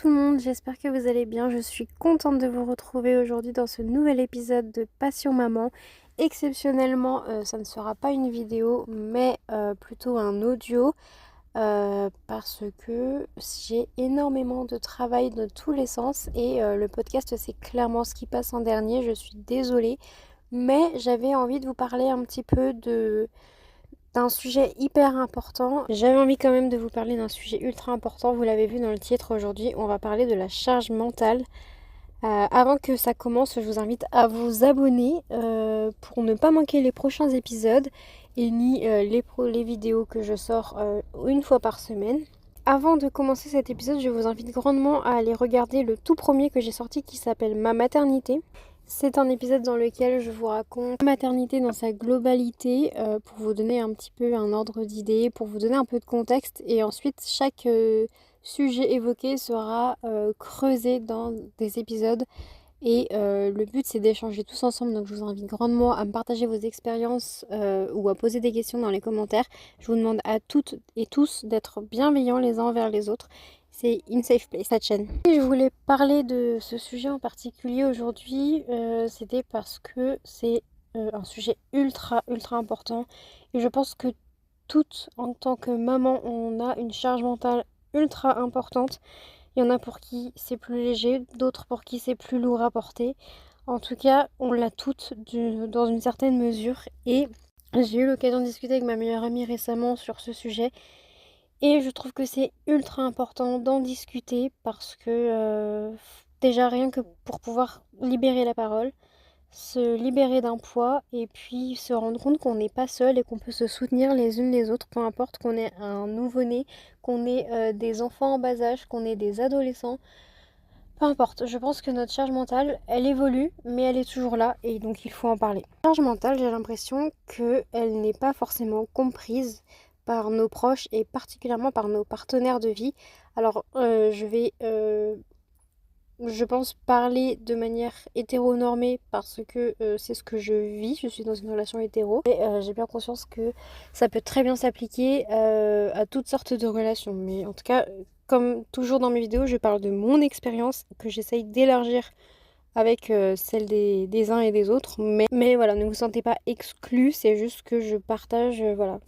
tout le monde, j'espère que vous allez bien. Je suis contente de vous retrouver aujourd'hui dans ce nouvel épisode de Passion Maman. Exceptionnellement, ça ne sera pas une vidéo, mais plutôt un audio, parce que j'ai énormément de travail de tous les sens et le podcast, c'est clairement ce qui passe en dernier. Je suis désolée, mais j'avais envie de vous parler un petit peu d'un sujet hyper important. J'avais envie quand même de vous parler d'un sujet ultra important, vous l'avez vu dans le titre. Aujourd'hui, on va parler de la charge mentale. Avant que ça commence, je vous invite à vous abonner pour ne pas manquer les prochains épisodes et ni les vidéos que je sors une fois par semaine. Avant de commencer cet épisode, je vous invite grandement à aller regarder le tout premier que j'ai sorti qui s'appelle Ma maternité. C'est un épisode dans lequel je vous raconte la maternité dans sa globalité pour vous donner un petit peu un ordre d'idée, pour vous donner un peu de contexte, et ensuite chaque sujet évoqué sera creusé dans des épisodes et le but c'est d'échanger tous ensemble. Donc je vous invite grandement à me partager vos expériences ou à poser des questions dans les commentaires. Je vous demande à toutes et tous d'être bienveillants les uns envers les autres. C'est une safe place, cette chaîne. Et je voulais parler de ce sujet en particulier aujourd'hui, c'était parce que c'est un sujet ultra important. Et je pense que toutes, en tant que maman, on a une charge mentale ultra importante. Il y en a pour qui c'est plus léger, d'autres pour qui c'est plus lourd à porter. En tout cas, on l'a toutes dans une certaine mesure. Et j'ai eu l'occasion de discuter avec ma meilleure amie récemment sur ce sujet. Et je trouve que c'est ultra important d'en discuter parce que déjà rien que pour pouvoir libérer la parole, se libérer d'un poids et puis se rendre compte qu'on n'est pas seul et qu'on peut se soutenir les unes les autres, peu importe qu'on ait un nouveau-né, qu'on ait des enfants en bas âge, qu'on ait des adolescents, peu importe. Je pense que notre charge mentale, elle évolue, mais elle est toujours là et donc il faut en parler. La charge mentale, j'ai l'impression qu'elle n'est pas forcément comprise par nos proches et particulièrement par nos partenaires de vie. Alors, je vais je pense parler de manière hétéronormée parce que c'est ce que je vis, je suis dans une relation hétéro. Et j'ai bien conscience que ça peut très bien s'appliquer à toutes sortes de relations. Mais en tout cas, comme toujours dans mes vidéos, je parle de mon expérience que j'essaye d'élargir avec celle des uns et des autres. Mais voilà, ne vous sentez pas exclus, c'est juste que je partage voilà,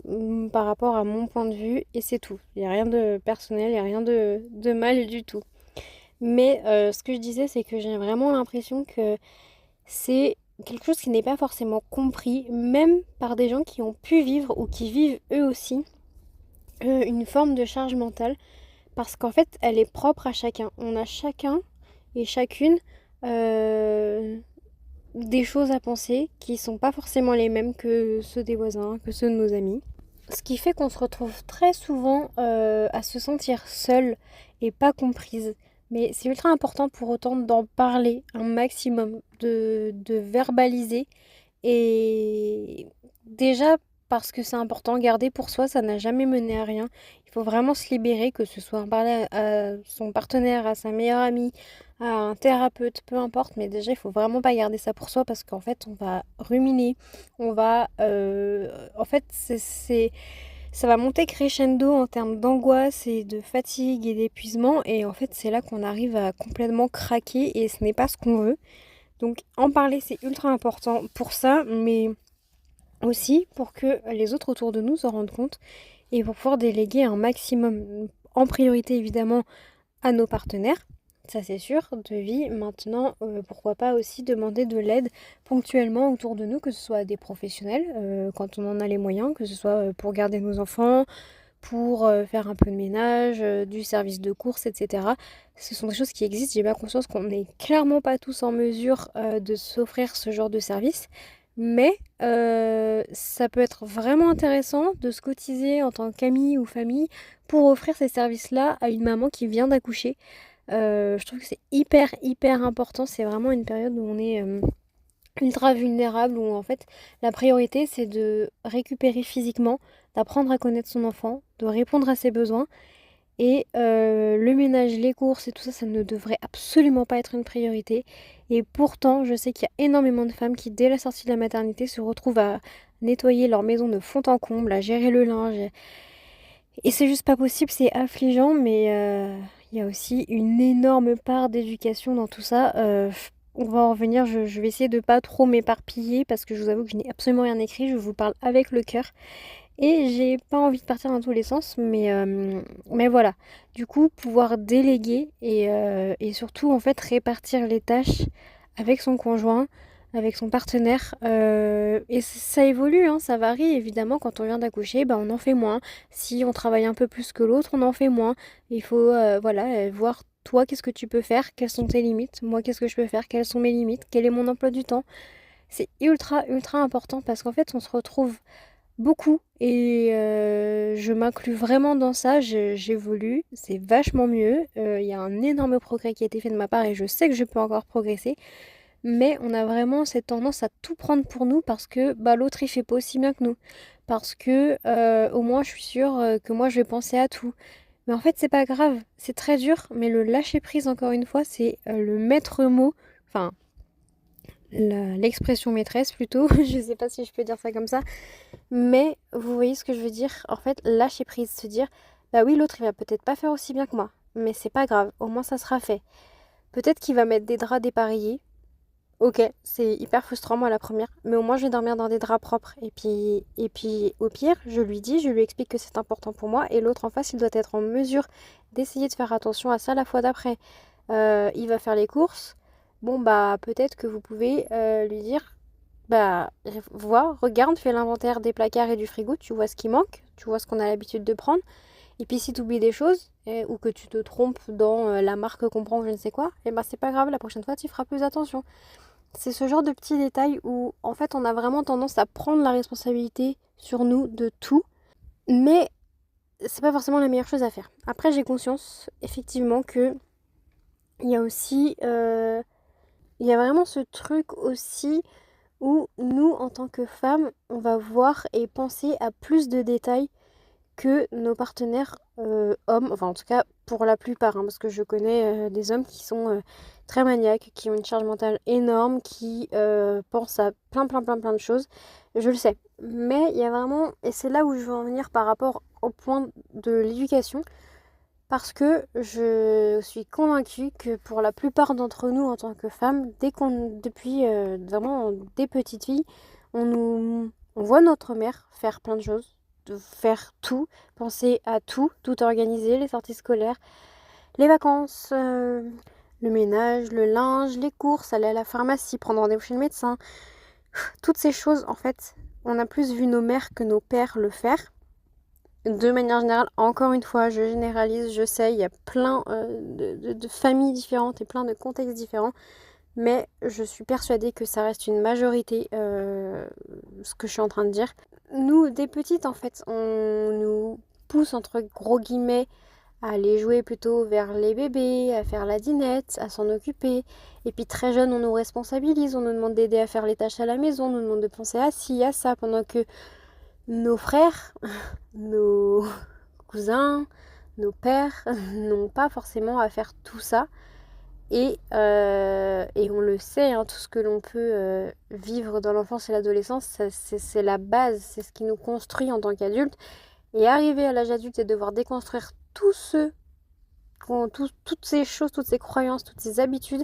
par rapport à mon point de vue et c'est tout. Il n'y a rien de personnel, il n'y a rien de mal du tout. Mais ce que je disais, c'est que j'ai vraiment l'impression que c'est quelque chose qui n'est pas forcément compris, même par des gens qui ont pu vivre ou qui vivent eux aussi une forme de charge mentale, parce qu'en fait, elle est propre à chacun. On a chacun et chacune des choses à penser qui sont pas forcément les mêmes que ceux des voisins, que ceux de nos amis. Ce qui fait qu'on se retrouve très souvent à se sentir seule et pas comprise. Mais c'est ultra important pour autant d'en parler un maximum, de verbaliser. Et déjà parce que c'est important, garder pour soi, ça n'a jamais mené à rien. Il faut vraiment se libérer, que ce soit en parler à son partenaire, à sa meilleure amie, à un thérapeute, peu importe. Mais déjà, il faut vraiment pas garder ça pour soi parce qu'en fait, on va ruminer, on va... en fait, ça va monter crescendo en termes d'angoisse et de fatigue et d'épuisement. Et en fait, c'est là qu'on arrive à complètement craquer et ce n'est pas ce qu'on veut. Donc en parler, c'est ultra important pour ça, mais aussi pour que les autres autour de nous se rendent compte et pour pouvoir déléguer un maximum, en priorité évidemment à nos partenaires, ça c'est sûr, de vie. Maintenant, pourquoi pas aussi demander de l'aide ponctuellement autour de nous, que ce soit à des professionnels, quand on en a les moyens, que ce soit pour garder nos enfants, pour faire un peu de ménage, du service de course, etc. Ce sont des choses qui existent. J'ai bien conscience qu'on n'est clairement pas tous en mesure de s'offrir ce genre de service. Mais ça peut être vraiment intéressant de se cotiser en tant qu'ami ou famille pour offrir ces services-là à une maman qui vient d'accoucher. Je trouve que c'est hyper important. C'est vraiment une période où on est ultra vulnérable, où en fait la priorité c'est de récupérer physiquement, d'apprendre à connaître son enfant, de répondre à ses besoins. Et le ménage, les courses et tout ça, ça ne devrait absolument pas être une priorité. Et pourtant, je sais qu'il y a énormément de femmes qui, dès la sortie de la maternité, se retrouvent à nettoyer leur maison de fond en comble, à gérer le linge. Et c'est juste pas possible, c'est affligeant, mais il y a aussi une énorme part d'éducation dans tout ça. On va en revenir, je vais essayer de pas trop m'éparpiller parce que je vous avoue que je n'ai absolument rien écrit, je vous parle avec le cœur. Et j'ai pas envie de partir dans tous les sens, mais voilà. Du coup, pouvoir déléguer et surtout en fait répartir les tâches avec son conjoint, avec son partenaire. Et ça évolue, hein, ça varie évidemment. Quand on vient d'accoucher, bah, on en fait moins. Si on travaille un peu plus que l'autre, on en fait moins. Il faut voilà, voir toi qu'est-ce que tu peux faire, quelles sont tes limites, moi qu'est-ce que je peux faire, quelles sont mes limites, quel est mon emploi du temps. C'est ultra ultra important parce qu'en fait on se retrouve beaucoup et je m'inclus vraiment dans ça, j'évolue, c'est vachement mieux. Il y a un énorme progrès qui a été fait de ma part et je sais que je peux encore progresser. Mais on a vraiment cette tendance à tout prendre pour nous parce que bah, l'autre il fait pas aussi bien que nous. Parce que au moins je suis sûre que moi je vais penser à tout. Mais en fait c'est pas grave, c'est très dur, mais le lâcher prise encore une fois c'est le maître mot. Enfin, l'expression maîtresse plutôt, je sais pas si je peux dire ça comme ça, mais vous voyez ce que je veux dire? En fait, lâcher prise, se dire, bah oui, l'autre il va peut-être pas faire aussi bien que moi, mais c'est pas grave, au moins ça sera fait. Peut-être qu'il va mettre des draps dépareillés, ok, c'est hyper frustrant moi la première, mais au moins je vais dormir dans des draps propres. Et puis au pire, je lui dis, je lui explique que c'est important pour moi, et l'autre en face, il doit être en mesure d'essayer de faire attention à ça la fois d'après. Il va faire les courses, bon bah peut-être que vous pouvez lui dire, bah vois, regarde, fais l'inventaire des placards et du frigo, tu vois ce qui manque, tu vois ce qu'on a l'habitude de prendre. Et puis si tu oublies des choses, ou que tu te trompes dans la marque qu'on prend ou je ne sais quoi, et bah c'est pas grave, la prochaine fois tu feras plus attention. C'est ce genre de petits détails où en fait on a vraiment tendance à prendre la responsabilité sur nous de tout, mais c'est pas forcément la meilleure chose à faire. Après j'ai conscience effectivement que il y a aussi, il y a vraiment ce truc aussi où nous en tant que femmes on va voir et penser à plus de détails que nos partenaires hommes, enfin en tout cas pour la plupart, hein, parce que je connais des hommes qui sont très maniaques, qui ont une charge mentale énorme, qui pensent à plein de choses, je le sais. Mais il y a vraiment, et c'est là où je veux en venir par rapport au point de l'éducation, parce que je suis convaincue que pour la plupart d'entre nous en tant que femmes, depuis vraiment des petites filles, on voit notre mère faire plein de choses, de faire tout, penser à tout, tout organiser, les sorties scolaires, les vacances, le ménage, le linge, les courses, aller à la pharmacie, prendre rendez-vous chez le médecin. Toutes ces choses, en fait, on a plus vu nos mères que nos pères le faire. De manière générale, encore une fois, je généralise, je sais, il y a plein de familles différentes et plein de contextes différents, mais je suis persuadée que ça reste une majorité, ce que je suis en train de dire. Nous, des petites, en fait, on nous pousse, entre gros guillemets, à aller jouer plutôt vers les bébés, à faire la dinette, à s'en occuper. Et puis très jeune, on nous responsabilise, on nous demande d'aider à faire les tâches à la maison, on nous demande de penser à ci, à ça, pendant que nos frères, nos cousins, nos pères n'ont pas forcément à faire tout ça. Et on le sait, hein, tout ce que l'on peut vivre dans l'enfance et l'adolescence, c'est la base, c'est ce qui nous construit en tant qu'adultes. Et arriver à l'âge adulte et devoir déconstruire toutes ces choses, toutes ces croyances, toutes ces habitudes,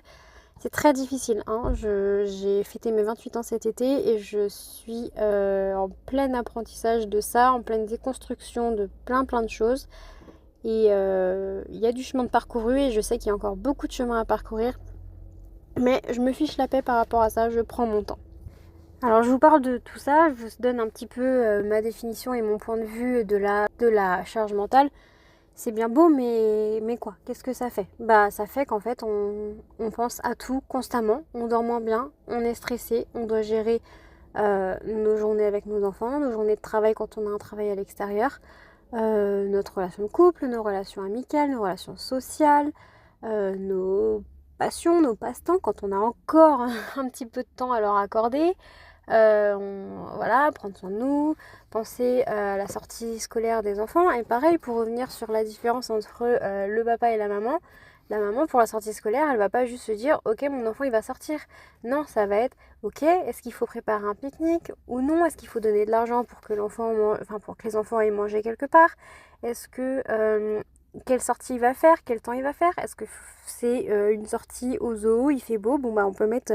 c'est très difficile, hein. J'ai fêté mes 28 ans cet été et je suis en plein apprentissage de ça, en pleine déconstruction de plein de choses. Et il y a du chemin de parcouru et je sais qu'il y a encore beaucoup de chemin à parcourir. Mais je me fiche la paix par rapport à ça, je prends mon temps. Alors je vous parle de tout ça, je vous donne un petit peu ma définition et mon point de vue de la charge mentale. C'est bien beau, mais quoi? Qu'est-ce que ça fait? Bah ça fait qu'en fait on pense à tout constamment, on dort moins bien, on est stressé, on doit gérer nos journées avec nos enfants, nos journées de travail quand on a un travail à l'extérieur, notre relation de couple, nos relations amicales, nos relations sociales, nos passions, nos passe-temps quand on a encore un petit peu de temps à leur accorder. Voilà, prendre soin de nous, penser à la sortie scolaire des enfants. Et pareil, pour revenir sur la différence entre le papa et la maman pour la sortie scolaire, elle va pas juste se dire ok mon enfant il va sortir. Non, ça va être ok, est-ce qu'il faut préparer un pique-nique ou non? Est-ce qu'il faut donner de l'argent pour que pour que les enfants aient mangé quelque part? Est-ce que quelle sortie il va faire, quel temps il va faire. Est-ce que c'est une sortie au zoo, il fait beau, bon bah on peut mettre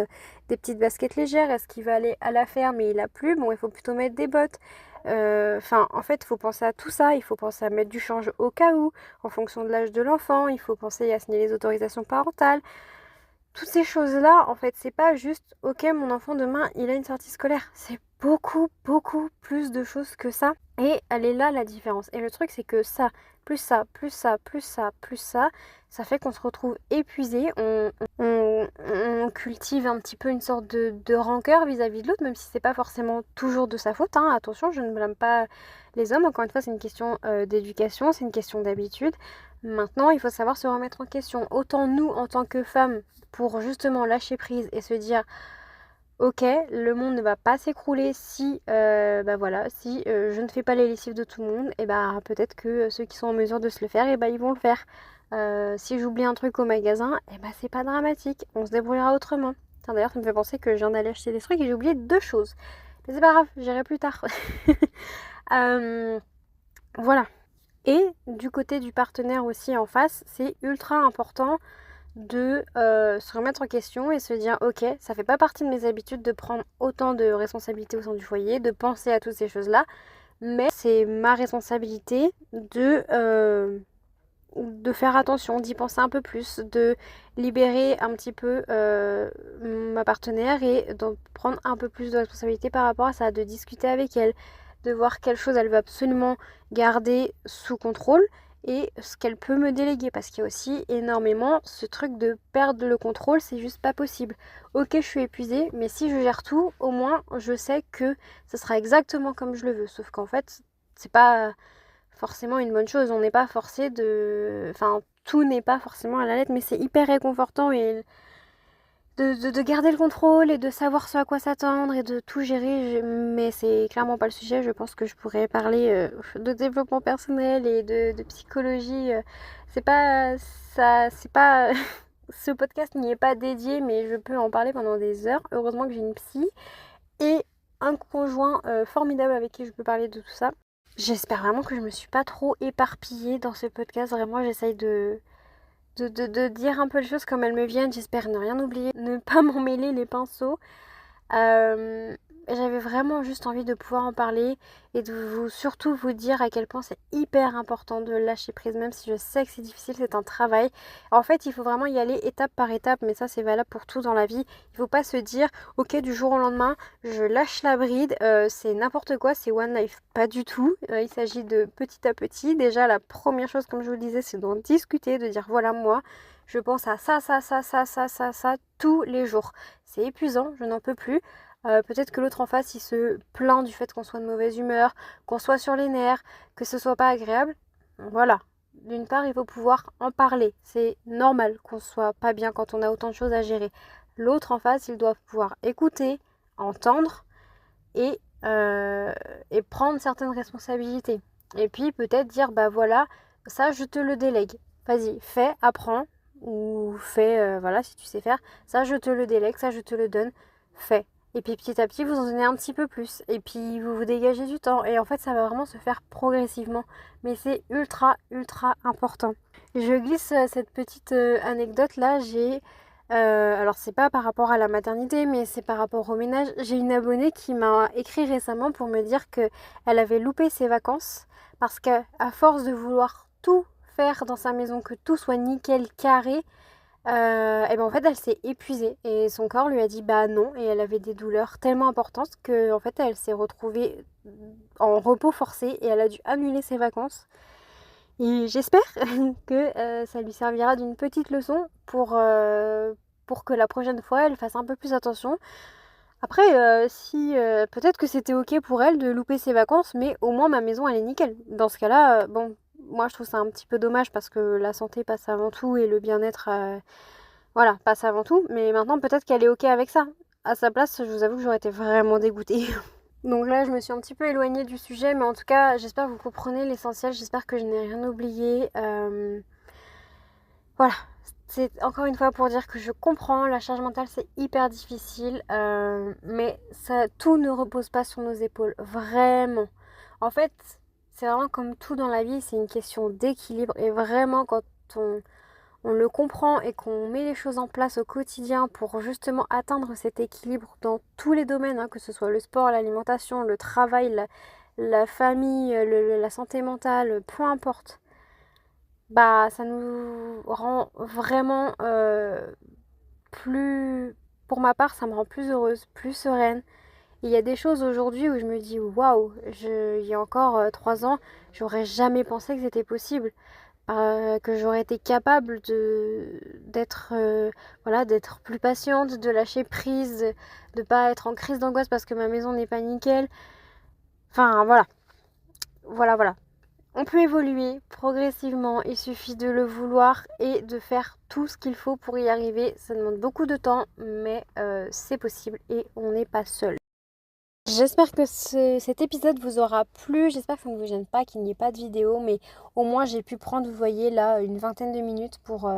des petites baskets légères. Est-ce qu'il va aller à la ferme et il a plu, bon il faut plutôt mettre des bottes. Enfin en fait il faut penser à tout ça, il faut penser à mettre du change au cas où, en fonction de l'âge de l'enfant, il faut penser à signer les autorisations parentales. Toutes ces choses-là, en fait, c'est pas juste, ok, mon enfant demain, il a une sortie scolaire. C'est beaucoup, beaucoup plus de choses que ça. Et elle est là la différence. Et le truc, c'est que ça, plus ça, plus ça, plus ça, plus ça fait qu'on se retrouve épuisé. On cultive un petit peu une sorte de rancœur vis-à-vis de l'autre, même si c'est pas forcément toujours de sa faute, hein. Attention, je ne blâme pas les hommes. Encore une fois, c'est une question d'éducation, c'est une question d'habitude. Maintenant, il faut savoir se remettre en question. Autant nous, en tant que femmes, pour justement lâcher prise et se dire ok, le monde ne va pas s'écrouler si bah voilà, si je ne fais pas les lessives de tout le monde, et bah peut-être que ceux qui sont en mesure de se le faire, et bah ils vont le faire. Si j'oublie un truc au magasin, et bah c'est pas dramatique, on se débrouillera autrement. Tiens, d'ailleurs ça me fait penser que je viens d'aller acheter des trucs et j'ai oublié deux choses. Mais c'est pas grave, j'irai plus tard. Voilà. Et du côté du partenaire aussi en face, c'est ultra important de se remettre en question et se dire ok, ça fait pas partie de mes habitudes de prendre autant de responsabilités au sein du foyer, de penser à toutes ces choses-là, mais c'est ma responsabilité de faire attention, d'y penser un peu plus, de libérer un petit peu ma partenaire et de prendre un peu plus de responsabilité par rapport à ça, de discuter avec elle, de voir quelle chose elle veut absolument garder sous contrôle et ce qu'elle peut me déléguer, parce qu'il y a aussi énormément ce truc de perdre le contrôle, c'est juste pas possible. Ok, je suis épuisée, mais si je gère tout, au moins je sais que ce sera exactement comme je le veux, sauf qu'en fait c'est pas forcément une bonne chose. On n'est pas forcé de... Enfin, tout n'est pas forcément à la lettre, mais c'est hyper réconfortant et de garder le contrôle et de savoir ce à quoi s'attendre et de tout gérer. Mais c'est clairement pas le sujet. Je pense que je pourrais parler de développement personnel et de psychologie. C'est pas... Ça, c'est pas... Ce podcast n'y est pas dédié, mais je peux en parler pendant des heures. Heureusement que j'ai une psy et un conjoint formidable avec qui je peux parler de tout ça. J'espère vraiment que je me suis pas trop éparpillée dans ce podcast. Vraiment, j'essaye de dire un peu les choses comme elles me viennent. J'espère ne rien oublier, ne pas m'emmêler les pinceaux. Euh, J'avais vraiment juste envie de pouvoir en parler et de surtout vous dire à quel point c'est hyper important de lâcher prise, même si je sais que c'est difficile, c'est un travail. En fait, il faut vraiment y aller étape par étape, mais ça c'est valable pour tout dans la vie. Il faut pas se dire, ok, du jour au lendemain, je lâche la bride, c'est n'importe quoi, c'est one life. Pas du tout. Il s'agit de petit à petit. Déjà, la première chose, comme je vous le disais, c'est d'en discuter, de dire, voilà, moi, je pense à ça tous les jours. C'est épuisant, je n'en peux plus. Peut-être que l'autre en face, il se plaint du fait qu'on soit de mauvaise humeur, qu'on soit sur les nerfs, que ce soit pas agréable. Voilà. D'une part, il faut pouvoir en parler. C'est normal qu'on soit pas bien quand on a autant de choses à gérer. L'autre en face, il doit pouvoir écouter, entendre et, et prendre certaines responsabilités. Et puis peut-être dire, bah voilà, ça je te le délègue. Vas-y, fais, apprends, ou fais, voilà, si tu sais faire. Ça je te le délègue, ça je te le donne, fais. Et puis petit à petit, vous en donnez un petit peu plus. Et puis vous vous dégagez du temps. Et en fait, ça va vraiment se faire progressivement. Mais c'est ultra, ultra important. Je glisse cette petite anecdote là. Alors c'est pas par rapport à la maternité, mais c'est par rapport au ménage. J'ai une abonnée qui m'a écrit récemment pour me dire que elle avait loupé ses vacances parce qu'à force de vouloir tout faire dans sa maison, que tout soit nickel, carré, et ben en fait elle s'est épuisée et son corps lui a dit bah non, et elle avait des douleurs tellement importantes que en fait elle s'est retrouvée en repos forcé et elle a dû annuler ses vacances. Et j'espère que ça lui servira d'une petite leçon pour que la prochaine fois elle fasse un peu plus attention. Après, si peut-être que c'était ok pour elle de louper ses vacances, mais au moins ma maison elle est nickel. Dans ce cas-là, bon, moi je trouve ça un petit peu dommage parce que la santé passe avant tout et le bien-être, voilà, passe avant tout. Mais maintenant peut-être qu'elle est ok avec ça. À sa place, je vous avoue que j'aurais été vraiment dégoûtée. Donc là, je me suis un petit peu éloignée du sujet, mais en tout cas, j'espère que vous comprenez l'essentiel. J'espère que je n'ai rien oublié. Voilà, c'est encore une fois pour dire que je comprends, la charge mentale c'est hyper difficile, mais ça, tout ne repose pas sur nos épaules, vraiment. En fait, C'est vraiment comme tout dans la vie, c'est une question d'équilibre. Et vraiment, quand on le comprend et qu'on met les choses en place au quotidien pour justement atteindre cet équilibre dans tous les domaines, hein, que ce soit le sport, l'alimentation, le travail, la famille, la santé mentale, peu importe, bah ça nous rend vraiment plus... Pour ma part, ça me rend plus heureuse, plus sereine. Il y a des choses aujourd'hui où je me dis waouh, il y a encore 3 ans, j'aurais jamais pensé que c'était possible. Que j'aurais été capable d'être voilà, d'être plus patiente, de lâcher prise, de pas être en crise d'angoisse parce que ma maison n'est pas nickel. Enfin voilà, voilà. On peut évoluer progressivement, il suffit de le vouloir et de faire tout ce qu'il faut pour y arriver. Ça demande beaucoup de temps, mais c'est possible et on n'est pas seul. J'espère que cet épisode vous aura plu, j'espère que ça ne vous gêne pas, qu'il n'y ait pas de vidéo, mais au moins j'ai pu prendre, vous voyez là, une vingtaine de minutes pour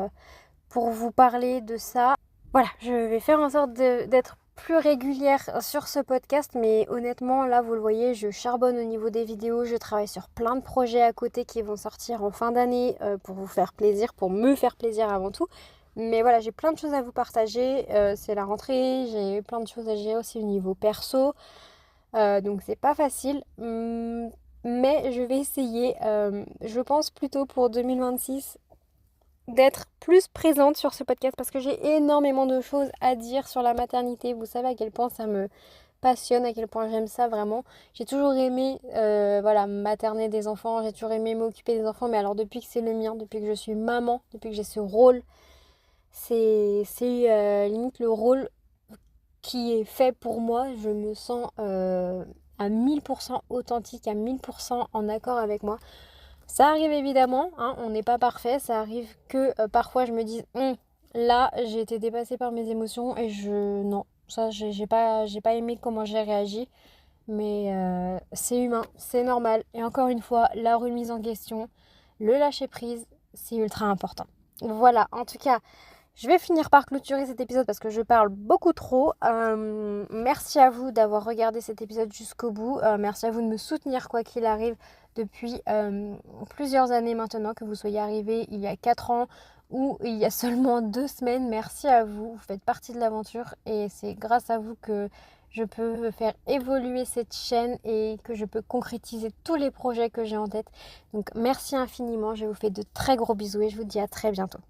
vous parler de ça. Voilà, je vais faire en sorte d'être plus régulière sur ce podcast, mais honnêtement là vous le voyez, je charbonne au niveau des vidéos, je travaille sur plein de projets à côté qui vont sortir en fin d'année pour vous faire plaisir, pour me faire plaisir avant tout. Mais voilà, j'ai plein de choses à vous partager, c'est la rentrée, j'ai plein de choses à gérer aussi au niveau perso. Donc c'est pas facile, mais je vais essayer, je pense plutôt pour 2026, d'être plus présente sur ce podcast parce que j'ai énormément de choses à dire sur la maternité. Vous savez à quel point ça me passionne, à quel point j'aime ça vraiment. J'ai toujours aimé voilà, materner des enfants, j'ai toujours aimé m'occuper des enfants, mais alors depuis que c'est le mien, depuis que je suis maman, depuis que j'ai ce rôle, c'est limite le rôle qui est fait pour moi, je me sens à 1000% authentique, à 1000% en accord avec moi. Ça arrive évidemment, hein, on n'est pas parfait, ça arrive que parfois je me dise là j'ai été dépassée par mes émotions et non, ça j'ai pas aimé comment j'ai réagi, mais c'est humain, c'est normal. Et encore une fois, la remise en question, le lâcher prise, c'est ultra important. Voilà, en tout cas, je vais finir par clôturer cet épisode parce que je parle beaucoup trop. Merci à vous d'avoir regardé cet épisode jusqu'au bout. Merci à vous de me soutenir quoi qu'il arrive depuis plusieurs années maintenant, que vous soyez arrivés il y a 4 ans ou il y a seulement 2 semaines. Merci à vous, vous faites partie de l'aventure et c'est grâce à vous que je peux faire évoluer cette chaîne et que je peux concrétiser tous les projets que j'ai en tête. Donc merci infiniment, je vous fais de très gros bisous et je vous dis à très bientôt.